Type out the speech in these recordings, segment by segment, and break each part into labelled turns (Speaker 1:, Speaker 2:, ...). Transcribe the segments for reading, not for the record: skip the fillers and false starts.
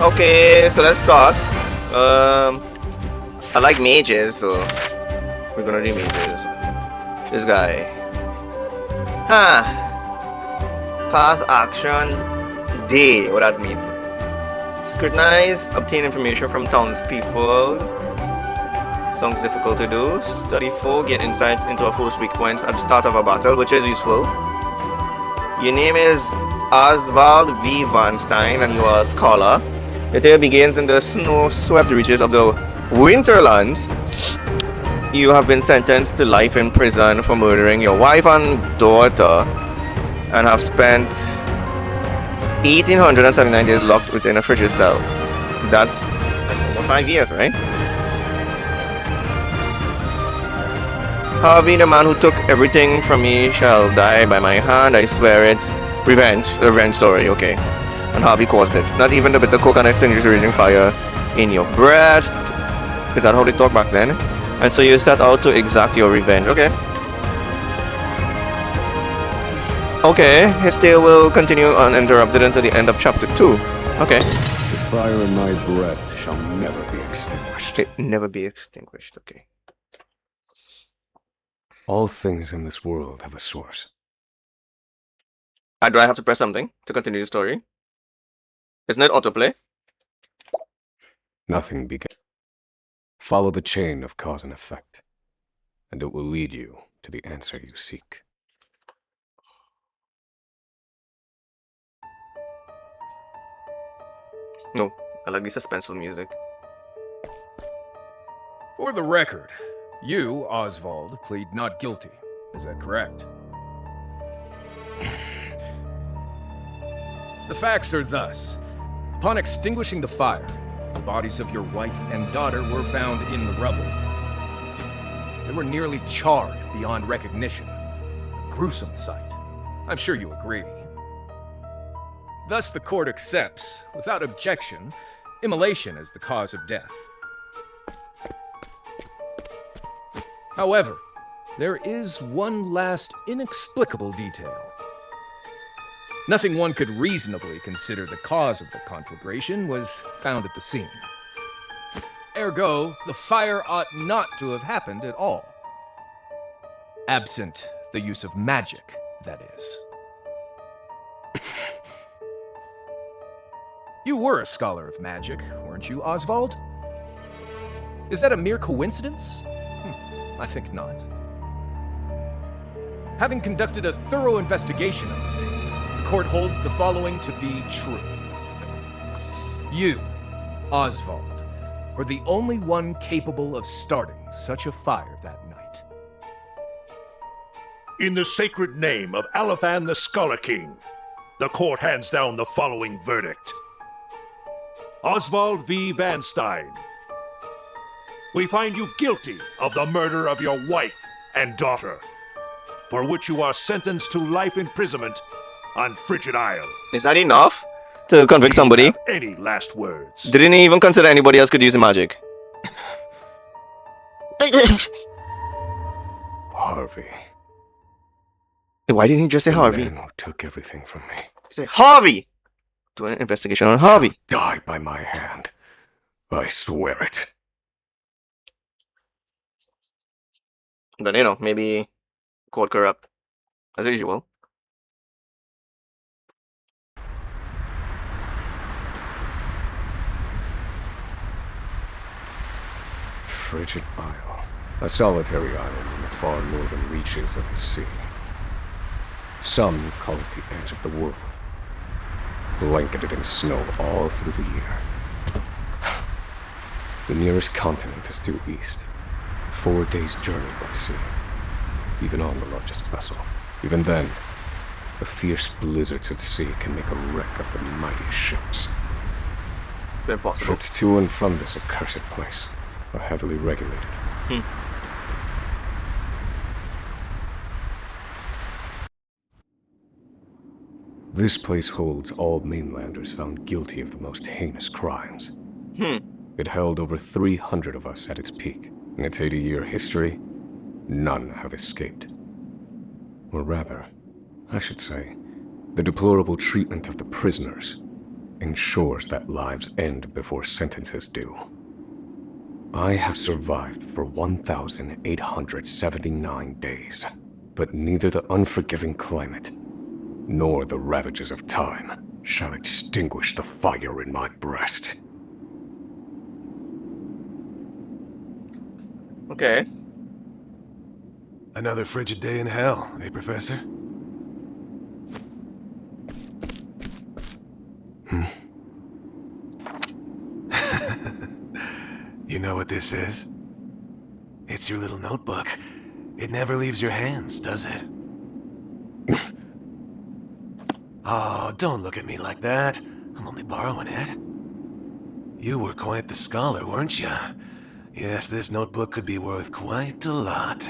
Speaker 1: Okay, so let's start. I like mages, so we're gonna do mages. This guy. Huh. Path action day. What that mean? Scrutinize, obtain information from townspeople. Sounds difficult to do. Study 4, get insight into a foe's weak points at the start of a battle, which is useful. Your name is Oswald V. Van Stein, and you are a scholar. Your tale begins in the snow-swept reaches of the Winterlands. You have been sentenced to life in prison for murdering your wife and daughter, and have spent 1,879 days locked within a frigid cell. That's almost 5 years, right? Harvey, the man who took everything from me, shall die by my hand, I swear it. Revenge story, okay. And Harvey caused it. Not even the bitter coke and extinguish the raging fire in your breast. Is that how they talk back then? And so you set out to exact your revenge, okay. Okay, his tale will continue uninterrupted until the end of chapter 2. Okay.
Speaker 2: The fire in my breast shall never be extinguished.
Speaker 1: It never be extinguished, okay.
Speaker 2: All things in this world have a source.
Speaker 1: Do I have to press something to continue the story? Isn't it autoplay?
Speaker 2: Nothing began. Follow the chain of cause and effect, and it will lead you to the answer you seek.
Speaker 1: No, I like the suspenseful music.
Speaker 3: For the record, you, Oswald, plead not guilty. Is that correct? The facts are thus. Upon extinguishing the fire, the bodies of your wife and daughter were found in the rubble. They were nearly charred beyond recognition. A gruesome sight. I'm sure you agree. Thus, the court accepts, without objection, immolation as the cause of death. However, there is one last inexplicable detail. Nothing one could reasonably consider the cause of the conflagration was found at the scene. Ergo, the fire ought not to have happened at all. Absent the use of magic, that is. You were a scholar of magic, weren't you, Oswald? Is that a mere coincidence? I think not. Having conducted a thorough investigation of the scene, the court holds the following to be true. You, Oswald, were the only one capable of starting such a fire that night.
Speaker 4: In the sacred name of Alephan the Scholar King, the court hands down the following verdict. Oswald V. Van Stein, we find you guilty of the murder of your wife and daughter, for which you are sentenced to life imprisonment on Frigid Isle.
Speaker 1: Is that enough to convict somebody?
Speaker 4: Have any last words?
Speaker 1: Didn't he even consider anybody else could use the magic?
Speaker 2: Harvey.
Speaker 1: Why didn't he just say
Speaker 2: the
Speaker 1: Harvey?
Speaker 2: man who took everything from me.
Speaker 1: He said Harvey! Do an investigation on Harvey.
Speaker 2: Die by my hand. I swear it.
Speaker 1: Then, you know, maybe court corrupt, as usual.
Speaker 2: Frigid Isle. A solitary island in the far northern reaches of the sea. Some call it the edge of the world. Blanketed in snow all through the year. The nearest continent is due east. 4 days' journey by sea. Even on the largest vessel. Even then, the fierce blizzards at sea can make a wreck of the mightiest ships.
Speaker 1: Impossible.
Speaker 2: Trips to and from this accursed place are heavily regulated. This place holds all mainlanders found guilty of the most heinous crimes. It held over 300 of us at its peak. In its 80-year history, none have escaped. Or rather, I should say, the deplorable treatment of the prisoners ensures that lives end before sentences do. I have survived for 1,879 days, but neither the unforgiving climate nor the ravages of time shall extinguish the fire in my breast.
Speaker 1: Okay.
Speaker 5: Another frigid day in hell, eh, Professor? You know what this is? It's your little notebook. It never leaves your hands, does it? Oh, don't look at me like that. I'm only borrowing it. You were quite the scholar, weren't you? Yes, this notebook could be worth quite a lot.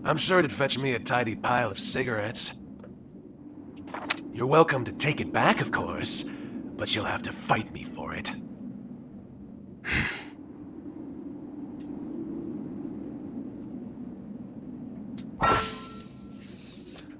Speaker 5: I'm sure it'd fetch me a tidy pile of cigarettes. You're welcome to take it back, of course, but you'll have to fight me for it.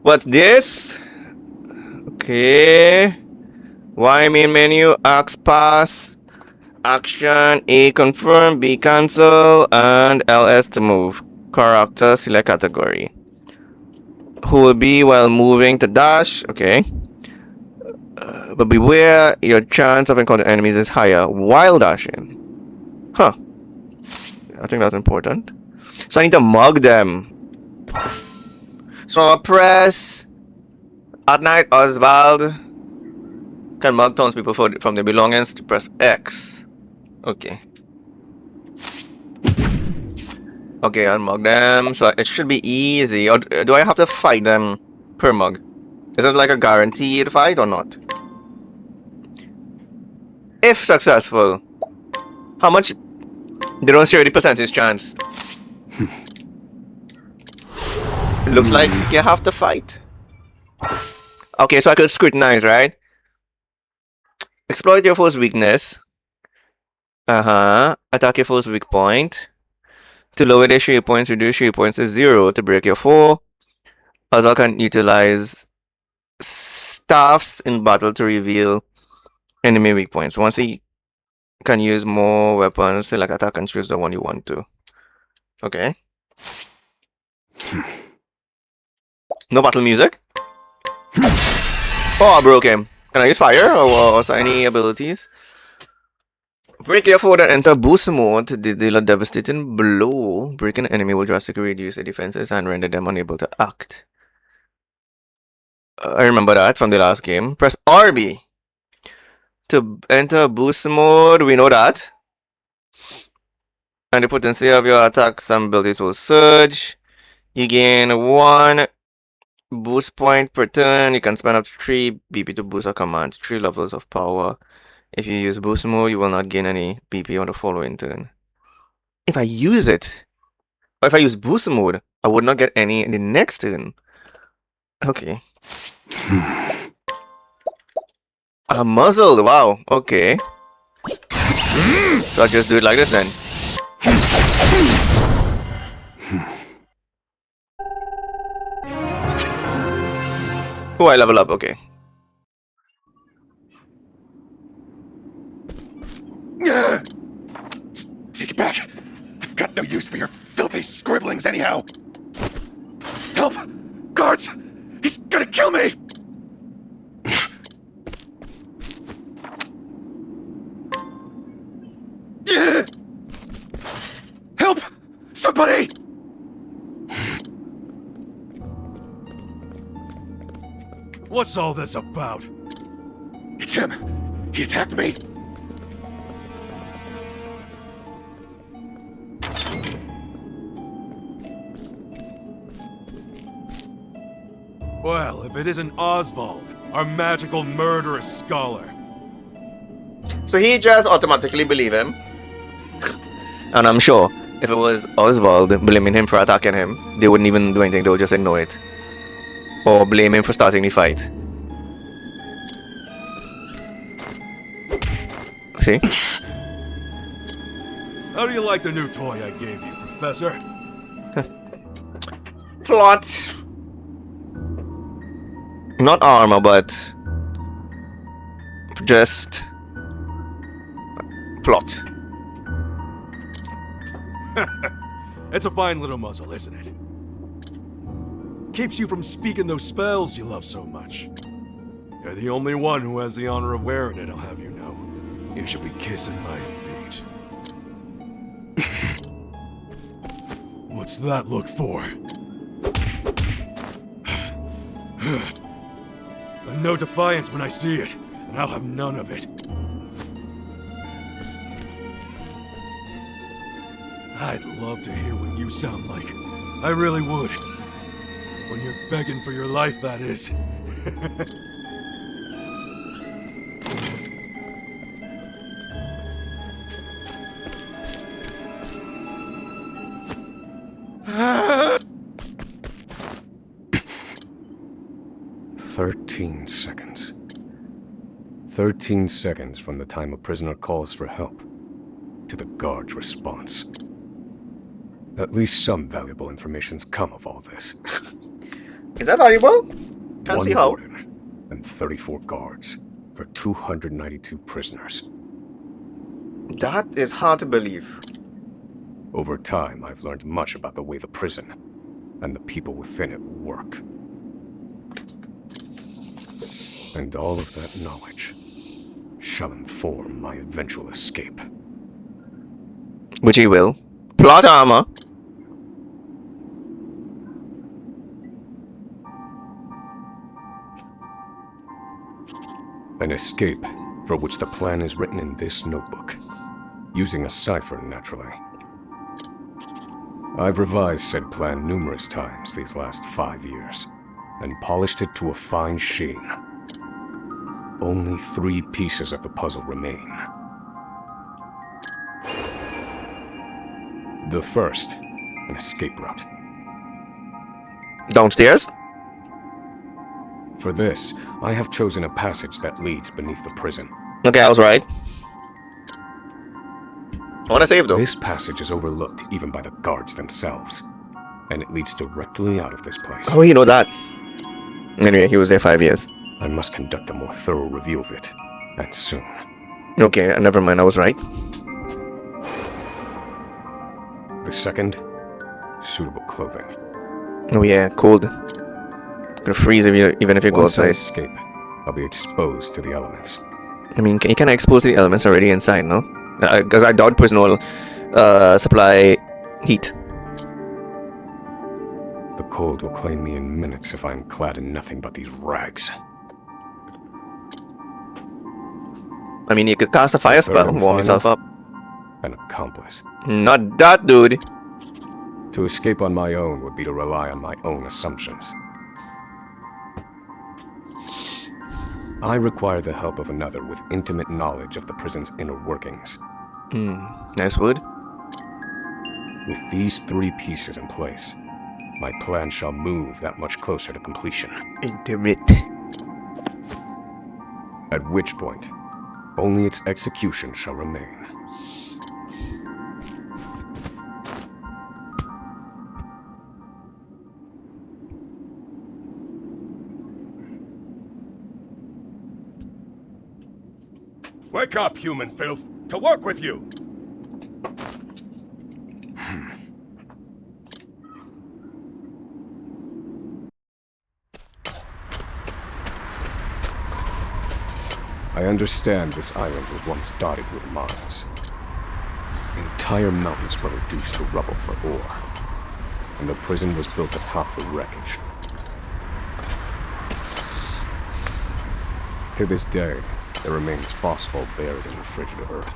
Speaker 1: What's this? Okay. Y main menu, Octopath, action, A confirm, B cancel, and LS to move. Character, select category. Who will be while moving to dash? Okay. But beware, your chance of encountering enemies is higher while dashing. Huh. I think that's important. So I need to mug them. So I press at night Oswald can mug townspeople from their belongings to press X. Okay. Okay, I'll mug them. So it should be easy. Or do I have to fight them per mug? Is it like a guaranteed fight or not? If successful, how much? They don't share the percentage chance. It looks like you have to fight. Okay, so I could scrutinize, right? Exploit your foe's weakness. Attack your foe's weak point. To lower their shield points, reduce shield points to 0 to break your foe. Oswald can utilize staffs in battle to reveal enemy weak points. Once he can use more weapons, select attack and choose the one you want to. Okay. No battle music? Oh, I broke him. Can I use fire or any abilities? Break your foe that enter boost mode to deal a devastating blow. Breaking an enemy will drastically reduce their defenses and render them unable to act. I remember that from the last game. Press RB to enter boost mode. We know that. And the potency of your attacks and abilities will surge. You gain 1 boost point per turn. You can spend up to 3 BP to boost a command. 3 levels of power. If you use boost mode, you will not gain any BP on the following turn. If I use it, or if I use boost mode, I would not get any in the next turn. Okay. I'm muzzled. Wow. Okay. So I'll just do it like this then. Oh, I level up. Okay.
Speaker 5: Take it back. I've got no use for your filthy scribblings anyhow. Help! Guards! He's gonna kill me! Help! Somebody!
Speaker 4: What's all this about?
Speaker 5: It's him. He attacked me.
Speaker 4: Well, if it isn't Oswald, our magical murderous scholar.
Speaker 1: So he just automatically believe him. And I'm sure if it was Oswald blaming him for attacking him, they wouldn't even do anything, they would just ignore it. Or blame him for starting the fight. See?
Speaker 4: How do you like the new toy I gave you, Professor?
Speaker 1: Plot. Not armor, but just plot.
Speaker 6: It's a fine little muzzle, isn't it? Keeps you from speaking those spells you love so much. You're the only one who has the honor of wearing it, I'll have you know. You should be kissing my feet. What's that look for? I know defiance when I see it, and I'll have none of it. I'd love to hear what you sound like. I really would. When you're begging for your life, that is.
Speaker 2: 13 seconds. 13 seconds from the time a prisoner calls for help to the guard's response. At least some valuable information's come of all this.
Speaker 1: Is that valuable? Can't see how.
Speaker 2: warden and 34 guards for 292 prisoners.
Speaker 1: That is hard to believe.
Speaker 2: Over time, I've learned much about the way the prison and the people within it work. And all of that knowledge shall inform my eventual escape.
Speaker 1: Which he will. Plot armor.
Speaker 2: An escape for which the plan is written in this notebook, using a cipher naturally. I've revised said plan numerous times these last 5 years, and polished it to a fine sheen. Only 3 pieces of the puzzle remain. The first, an escape route.
Speaker 1: Downstairs?
Speaker 2: For this, I have chosen a passage that leads beneath the prison.
Speaker 1: Okay, I was right. I wanna save though.
Speaker 2: This passage is overlooked even by the guards themselves, and it leads directly out of this place.
Speaker 1: How do you know that? Anyway, he was there 5 years.
Speaker 2: I must conduct a more thorough review of it, and soon.
Speaker 1: Okay, never mind, I was right.
Speaker 2: The second, suitable clothing.
Speaker 1: Oh yeah, cold. Gonna freeze if even if you go
Speaker 2: Once I
Speaker 1: outside.
Speaker 2: escape, I'll be exposed to the elements.
Speaker 1: I mean, you can expose the elements already inside, no? Because I doubt prison will supply heat.
Speaker 2: The cold will claim me in minutes if I am clad in nothing but these rags.
Speaker 1: I mean, you could cast a fire
Speaker 2: Third
Speaker 1: spell,
Speaker 2: and
Speaker 1: warm yourself
Speaker 2: final.
Speaker 1: up.
Speaker 2: An accomplice.
Speaker 1: Not that, dude.
Speaker 2: To escape on my own would be to rely on my own assumptions. I require the help of another with intimate knowledge of the prison's inner workings.
Speaker 1: Nice wood.
Speaker 2: With these 3 pieces in place, my plan shall move that much closer to completion.
Speaker 1: Intimate.
Speaker 2: At which point, only its execution shall remain.
Speaker 6: Wake up, human filth! To work with you!
Speaker 2: I understand this island was once dotted with mines. Entire mountains were reduced to rubble for ore, and the prison was built atop the wreckage. To this day, there remains phosphol buried in the frigid earth.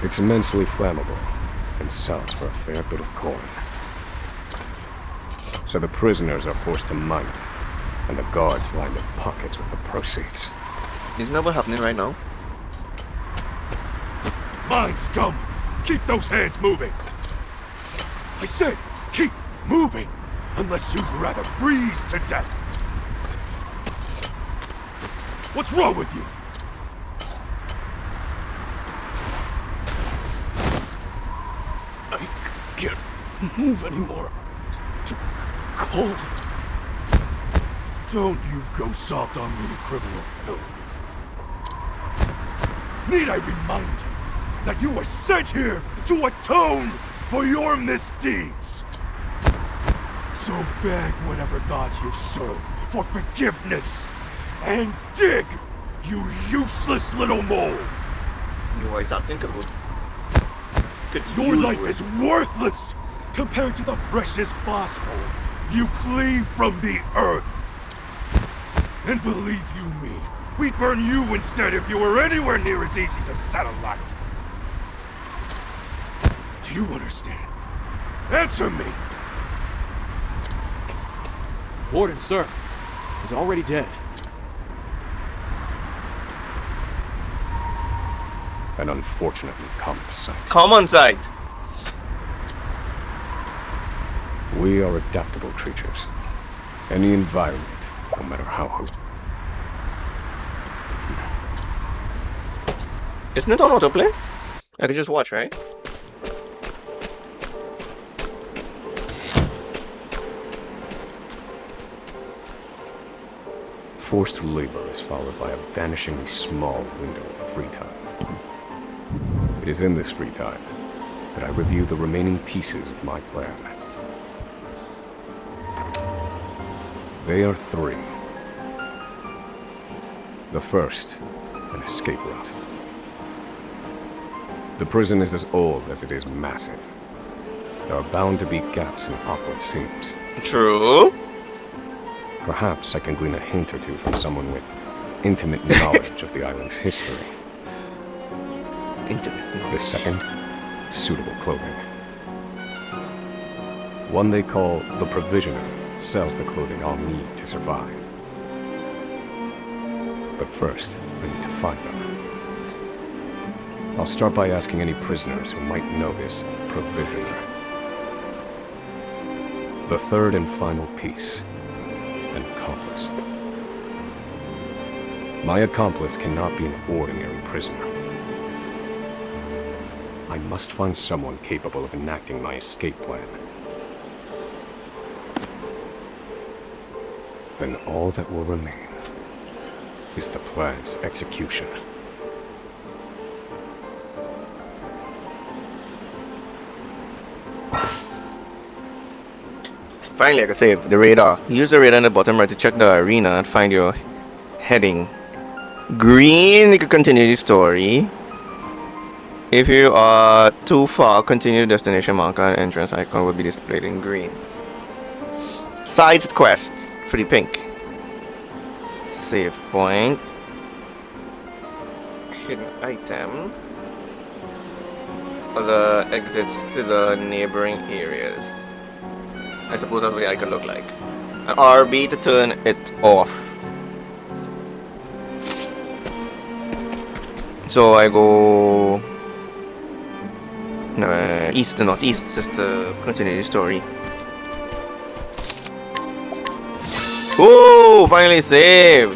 Speaker 2: It's immensely flammable, and sells for a fair bit of coin. So the prisoners are forced to mine it, and the guards line their pockets with the proceeds.
Speaker 1: Isn't that what's happening right now?
Speaker 6: Mine scum! Keep those hands moving! I said, keep moving! Unless you'd rather freeze to death! What's wrong with you? I can't move anymore. Too cold. Don't you go soft on me, criminal filth. Need I remind you that you were sent here to atone for your misdeeds? So beg whatever gods you serve for forgiveness, and dig, you useless little mole!
Speaker 1: Your is acting good.
Speaker 6: Your life is worthless compared to the precious phosphor you cleave from the earth. And believe you me, we'd burn you instead if you were anywhere near as easy to set alight. Do you understand? Answer me!
Speaker 7: Warden, sir. He's already dead.
Speaker 2: An unfortunately common sight.
Speaker 1: Common sight.
Speaker 2: We are adaptable creatures. Any environment, no matter how
Speaker 1: Isn't it on autoplay? I could just watch, right?
Speaker 2: forced labor is followed by a vanishingly small window of free time. It is in this free time that I review the remaining pieces of my plan. They are three. The first, an escape route. The prison is as old as it is massive. There are bound to be gaps and awkward seams.
Speaker 1: True.
Speaker 2: Perhaps I can glean a hint or two from someone with intimate knowledge of the island's history. The second, suitable clothing. One they call the Provisioner sells the clothing I'll need to survive. But first, I need to find them. I'll start by asking any prisoners who might know this Provisioner. The third and final piece, an accomplice. My accomplice cannot be an ordinary prisoner. I must find someone capable of enacting my escape plan. Then all that will remain is the plan's execution.
Speaker 1: Finally, I could save the radar. Use the radar in the bottom right to check the arena and find your heading. Green, you can continue the story. If you are too far, continue the destination marker and entrance icon will be displayed in green. Side quests for the pink. Save point. Hidden item. Other exits to the neighboring areas. I suppose that's what the icon look like. And RB to turn it off. So I go east to northeast just to continue the story. Ooh, finally saved!